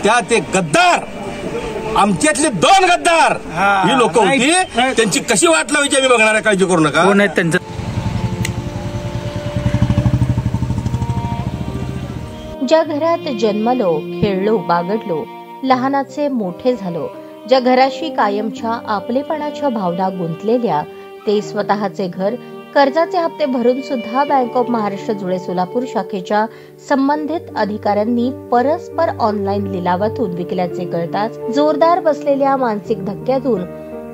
त्या ते गद्दार आमच्यातले 2 गद्दार ही लोक होती, त्यांची कशी वाट लावायची आम्ही बघणार आहे, काळजी करू नका. कोण आहेत त्यांचं? ज्या घरात जन्मलो, खेळलो, बागडलो, लहानाचे मोठे झालो, ज्या घराशी कायमच्या आपलेपणाच्या भावना गुंतलेल्या, ते स्वतःचे घर कर्जाचे हप्ते भरून सुद्धा बँक ऑफ महाराष्ट्र जुळे सोलापूर शाखेच्या संबंधित अधिकाऱ्यांनी परस्पर ऑनलाईन लिलावातून विकल्याचे कळताच जोरदार बसलेल्या मानसिक धक्क्यातून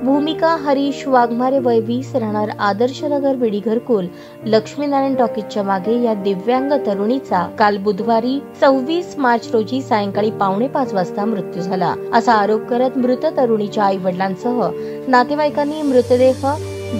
भूमिका हरीश वाघमारे वय 20 राहणार आदर्शनगर विडी घरकुल लक्ष्मीनारायण टॉकीजच्या मागे या दिव्यांग तरुणीचा काल बुधवारी 26 मार्च रोजी सायंकाळी 4:45 वाजता मृत्यू झाला असा आरोप करत मृत तरुणीच्या आई वडिलांसह नातेवाईकांनी मृतदेह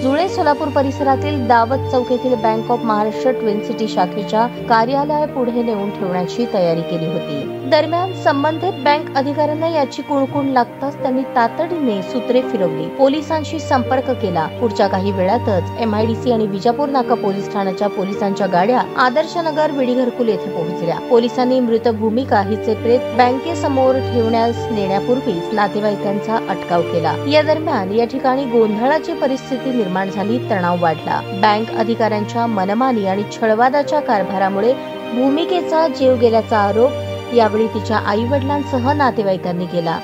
जुळे सोलापूर परिसरातील दावत चौक येथील bank of Maharashtra twin city शाखेच्या कार्यालयापुढे नेऊन ठेवण्याची तयारी केली होती. दरम्यान संबंधित बँक अधिकाऱ्यांना याची कुणकुण लागताच त्यांनी तातडीने सूत्रे फिरवली, पोलिसांशी संपर्क केला. पुढच्या काही वेळातच MIDC आणि विजापूर नाका पोलीस ठाण्याच्या पोलिसांच्या गाड्या आदर्शनगर विडी घरकुल येथे पोहोचल्या. पोलिसांनी मृत भूमिका हिचे प्रेत बँकेसमोर ठेवण्यास नेण्यापूर्वीच नातेवाईकांचा अटकाव केला. या दरम्यान या ठिकाणी गोंधळाची परिस्थिती निर्माण झाली, तणाव वाढला. बँक अधिकाऱ्यांच्या मनमानी आणि छळवादाच्या कारभारामुळे भूमिकेचा जीव गेल्याचा आरोप यावेळी तिच्या आई वडिलांसह नातेवाईकांनी केला.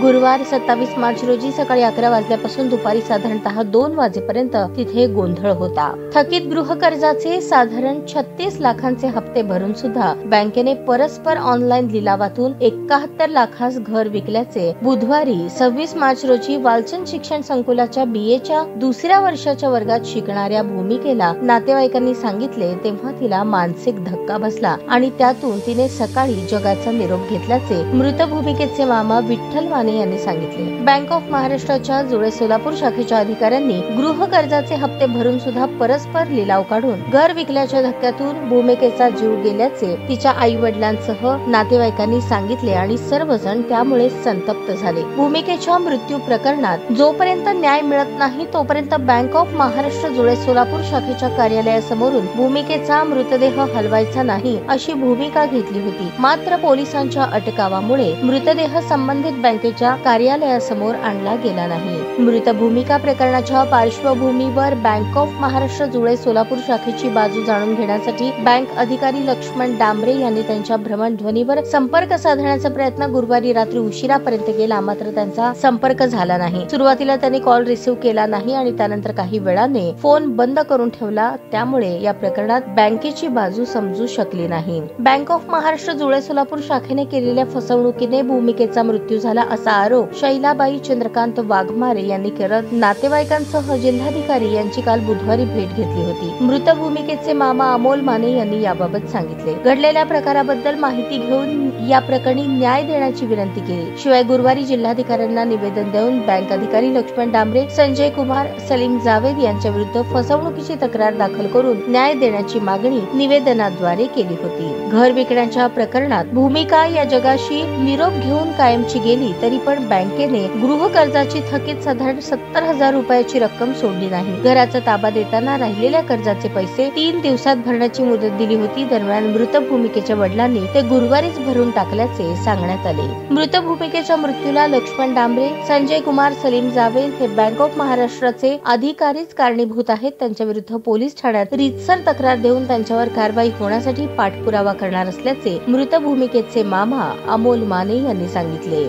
गुरुवार 27 मार्च रोजी सकाळी 11 वाजल्यापासून दुपारी साधारणतः 2 वाजेपर्यंत तिथे गोंधळ होता. थकीत गृहकर्जाचे साधारण 36 लाखांचे हप्ते भरून सुद्धा बँकेने परस्पर ऑनलाईन लिलावातून 71 लाखास घर विकल्याचे बुधवारी 26 मार्च रोजी वालचंद शिक्षण संकुलाच्या BAच्या 2ऱ्या वर्षाच्या वर्गात शिकणाऱ्या भूमिकेला नातेवाईकांनी सांगितले, तेव्हा तिला मानसिक धक्का बसला आणि त्यातून तिने सकाळी जगाचा निरोप घेतल्याचे मृत भूमिकेचे मामा विठ्ठल यांनी सांगितले. बँक ऑफ महाराष्ट्राच्या जुळे सोलापूर शाखेच्या अधिकाऱ्यांनी गृह कर्जाचे हप्ते भरून सुद्धा परस्पर लिलाव काढून घर विकल्याच्या धक्क्यातून भूमिकेचा जीव गेल्याचे तिच्या आई वडिलांसह नातेवाईकांनी सांगितले आणि सर्वजण त्यामुळे संतप्त झाले. भूमिकेच्या मृत्यू प्रकरणात जोपर्यंत न्याय मिळत नाही तोपर्यंत बँक ऑफ महाराष्ट्र जुळे सोलापूर शाखेच्या कार्यालयासमोरून भूमिकेचा मृतदेह हलवायचा नाही अशी भूमिका घेतली होती. मात्र पोलिसांच्या अटकावामुळे मृतदेह संबंधित बँकेच्या कार्यालयासमोर आणला गेला नाही. मृत भूमिका प्रकरणाच्या पार्श्वभूमीवर बँक ऑफ महाराष्ट्र जुळे सोलापूर शाखेची बाजू जाणून घेण्यासाठी बँक अधिकारी लक्ष्मण डांबरे यांनी त्यांच्या भ्रमणध्वनीवर संपर्क साधण्याचा प्रयत्न गुरुवारी रात्री उशिरापर्यंत केला, मात्र त्यांचा संपर्क झाला नाही. सुरुवातीला त्यांनी कॉल रिसीव्ह केला नाही आणि त्यानंतर काही वेळाने फोन बंद करून ठेवला. त्यामुळे या प्रकरणात बँकेची बाजू समजू शकली नाही. बँक ऑफ महाराष्ट्र जुळे सोलापूर शाखेने केलेल्या फसवणुकीने भूमिकेचा मृत्यू झाला असा आरोप शैलाबाई चंद्रकांत वाघमारे यांनी करत नातेवाईकांसह जिल्हाधिकारी यांची काल बुधवारी भेट घेतली होती. मृत भूमिकेचे मामा अमोल माने यांनी याबाबत सांगितले. घडलेल्या प्रकाराबद्दल माहिती घेऊन या प्रकरणी न्याय देण्याची विनंती केली. शिवाय गुरुवारी जिल्हाधिकाऱ्यांना निवेदन देऊन बँक अधिकारी लक्ष्मण डांबरे, संजय कुमार, सलीम जावेद यांच्या विरुद्ध फसवणुकीची तक्रार दाखल करून न्याय देण्याची मागणी निवेदनाद्वारे केली होती. घर विकण्याच्या प्रकरणात भूमिका या जगाशी निरोप घेऊन कायमची गेली तरी पण बँकेने गृह कर्जाची थकीत साधारण 70,000 रुपयाची रक्कम सोडली नाही. घराचा ताबा देताना राहिलेल्या कर्जाचे पैसे 3 दिवसात भरण्याची मुदत दिली होती. दरम्यान मृत भूमिकेच्या वडिलांनी ते गुरुवारीच भरून टाकल्याचे सांगण्यात आले. मृत भूमिकेच्या मृत्यूला लक्ष्मण डांबरे, संजय कुमार, सलीम जावेद हे बँक ऑफ महाराष्ट्राचे अधिकारीच कारणीभूत आहेत. त्यांच्या विरुद्ध पोलीस ठाण्यात रीतसर तक्रार देऊन त्यांच्यावर कारवाई होण्यासाठी पाठपुरावा करणार असल्याचे मृत भूमिकेचे मामा अमोल माने यांनी सांगितले.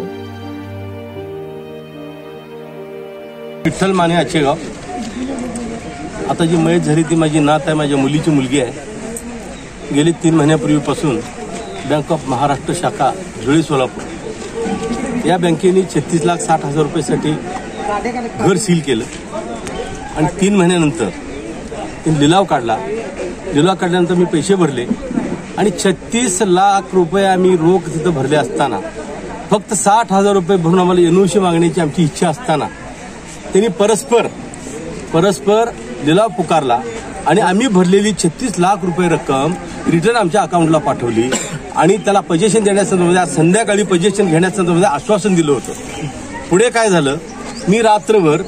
विठ्ठल माने आचेगाव. आता जी मयत झाली ती माझी नात आहे, माझ्या मुलीची मुलगी आहे. गेली 3 महिन्यापूर्वीपासून बँक ऑफ महाराष्ट्र शाखा जुळे सोलापूर या बँकेने 36,60,000 रुपयासाठी घर सील केलं आणि 3 महिन्यानंतर लिलाव काढला. लिलाव काढल्यानंतर मी पैसे भरले आणि 36 लाख रुपये आम्ही रोख तिथं भरले असताना फक्त 60,000 रुपये भरून आम्हाला NOC मागण्याची आमची इच्छा असताना त्यांनी परस्पर लिलाव पुकारला आणि आम्ही भरलेली 36 लाख रुपये रक्कम रिटर्न आमच्या अकाउंटला पाठवली आणि त्याला पोजेशन देण्यासंदर्भात संध्याकाळी पोजेशन घेण्यासंदर्भात आश्वासन दिलं होतं. पुढे काय झालं, मी रात्रभर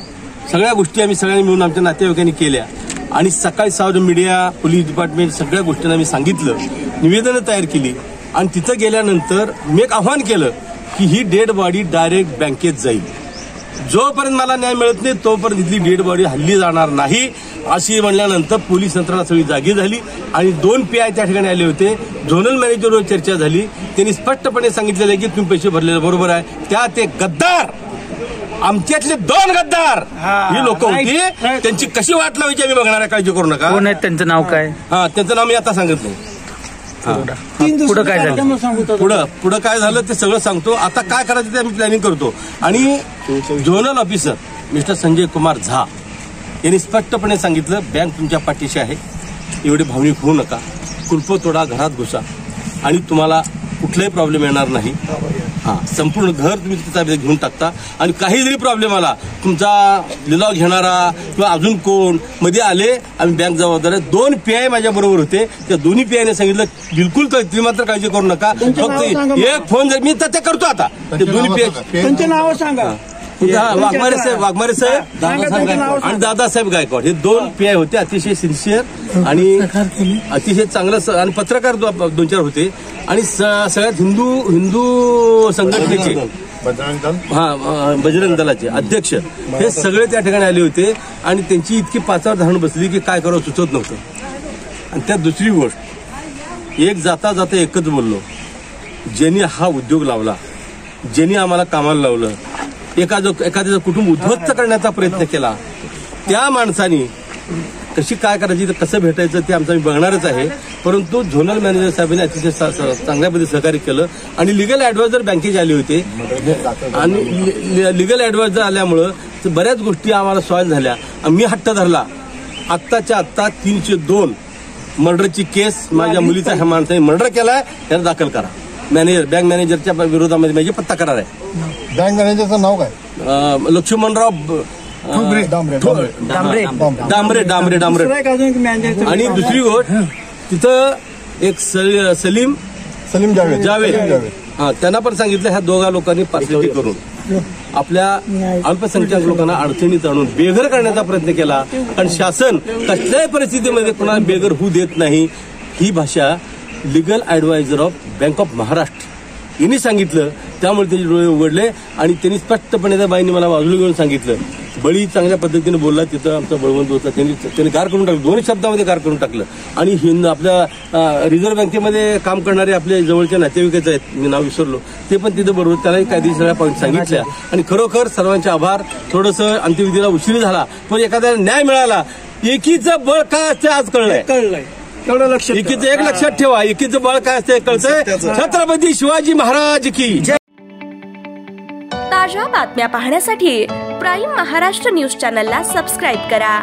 सगळ्या गोष्टी आम्ही सगळ्यांनी मिळून आमच्या नातेवाईकांनी केल्या आणि सकाळी सावध मीडिया, पोलीस डिपार्टमेंट सगळ्या गोष्टींना मी सांगितलं, निवेदनं तयार केली आणि तिथं गेल्यानंतर मी एक आव्हान केलं की ही डेड बॉडी डायरेक्ट बँकेत जाईल. जोपर्यंत मला न्याय मिळत नाही तोपर्यंत इथली डेड बॉडी हल्ली जाणार नाही अशी म्हणल्यानंतर पोलीस यंत्रणा सगळी जागी झाली आणि 2 PI त्या ठिकाणी आले होते. झोनल मॅनेजरवर चर्चा झाली. त्यांनी स्पष्टपणे सांगितलेलं आहे की तुम्ही पैसे भरलेले बरोबर आहे. त्यात एक गद्दार, आमच्यातले 2 गद्दार ही लोक होती. त्यांची कशी वाट लावायची आम्ही बघणार आहे, काळजी करू नका. कोण आहेत, त्यांचं नाव काय? त्यांचं नाव मी आता सांगत नाही. पुढे काय झालं? पुढं काय झालं ते सगळं सांगतो. आता काय करायचं ते आम्ही प्लॅनिंग करतो. आणि zonal officer mister Sanjay Kumar Jha यांनी स्पष्टपणे सांगितलं बँक तुमच्या पाठीशी आहे, एवढे भावनिक होऊ नका, कुलप तोडा, घरात घुसा आणि तुम्हाला कुठलाही प्रॉब्लेम येणार नाही. संपूर्ण घर तुम्ही त्याचा घेऊन टाकता आणि काही जरी प्रॉब्लेम आला तुमचा लिलाव घेणारा किंवा अजून कोण मध्ये आले आम्ही बँक जबाबदार आहे. 2 PI माझ्या बरोबर होते. त्या दोन्ही PIने सांगितलं बिलकुल तुम्ही मात्र काळजी करू नका, फक्त एक फोन जर मी तर ते करतो. आता ते दोन्ही PI त्यांचे नाव सांगा. वाघमारे साहेब आणि दादासाहेब गायकवाड हे 2 PI होते. अतिशय सिन्सिअर आणि अतिशय चांगलं आणि पत्रकार 2-4 होते. आणि सगळ्यात हिंदू संघटनेचे बजरंग दलाचे अध्यक्ष हे सगळे त्या ठिकाणी आले होते. आणि त्यांची इतकी पाचावर धारण बसली की काय करावं सुचत नव्हतं. आणि त्यात दुसरी गोष्ट, एक जाता जाता एकच बोललो, ज्यांनी हा उद्योग लावला, ज्यांनी आम्हाला कामाला लावलं, एखाद्याचं कुटुंब उद्ध्वस्त करण्याचा प्रयत्न केला, त्या माणसानी कशी काय करायची तर कसं भेटायचं ते आमचं बघणारच आहे. परंतु झोनल मॅनेजर साहेबांनी अतिशय चांगल्या पद्धतीने सहकार्य केलं. आणि लिगल ॲडवायझर बँकेचे आले होते आणि लिगल ॲडवायझर आल्यामुळं बऱ्याच गोष्टी आम्हाला सॉल्व्ह झाल्या. मी हट्ट धरला. आत्ताच्या आत्ता 302 मर्डरची केस माझ्या मुलीचा ह्या माणसाने मर्डर केलाय, याला दाखल करा. बँक मॅनेजरच्या विरोधामध्ये माझी पत्ता करार आहे. बँक मॅनेजरचं नाव काय? लक्ष्मणराव डांबरे. आणि दुसरी गोष्ट, तिथं एक सलीम जावेद त्यांना पण सांगितलं ह्या 2 लोकांनी पासलेटी करून आपल्या अल्पसंख्याक लोकांना अडचणीत आणून बेघर करण्याचा प्रयत्न केला. कारण शासन कसल्याही परिस्थितीमध्ये कोणाला बेघर होऊ देत नाही. ही भाषा legal adviser of bank of Maharashtra यांनी सांगितलं. त्यामुळे त्याचे डोळे उघडले आणि त्यांनी स्पष्टपणे त्या बाईंनी मला बाजूला घेऊन सांगितलं. बळी चांगल्या पद्धतीने बोलला, तिथं आमचा बळवंत होता, त्यांनी कार करून टाकलं, 2 शब्दामध्ये कार करून टाकलं. आणि आपल्या रिझर्व्ह बँकेमध्ये काम करणारे आपल्या जवळच्या नातेवाईकच आहेत, मी नाव विसरलो, ते पण तिथं बरोबर त्यालाही कायदेशीर पॉईंट सांगितल्या. आणि खरोखर सर्वांचे आभार. थोडंसं अंत्यविधीला उशीर झाला पण एखाद्याला न्याय मिळाला. एकीचं बळ काय असते आज कळलंय. तेवढं लक्षात एकीचं एक लक्षात ठेवा, एकीचं बळ काय असते कळतंय. छत्रपती शिवाजी महाराज की. ताज्या बातम्या पाहण्यासाठी प्राईम महाराष्ट्र न्यूज चॅनलला सबस्क्राईब करा.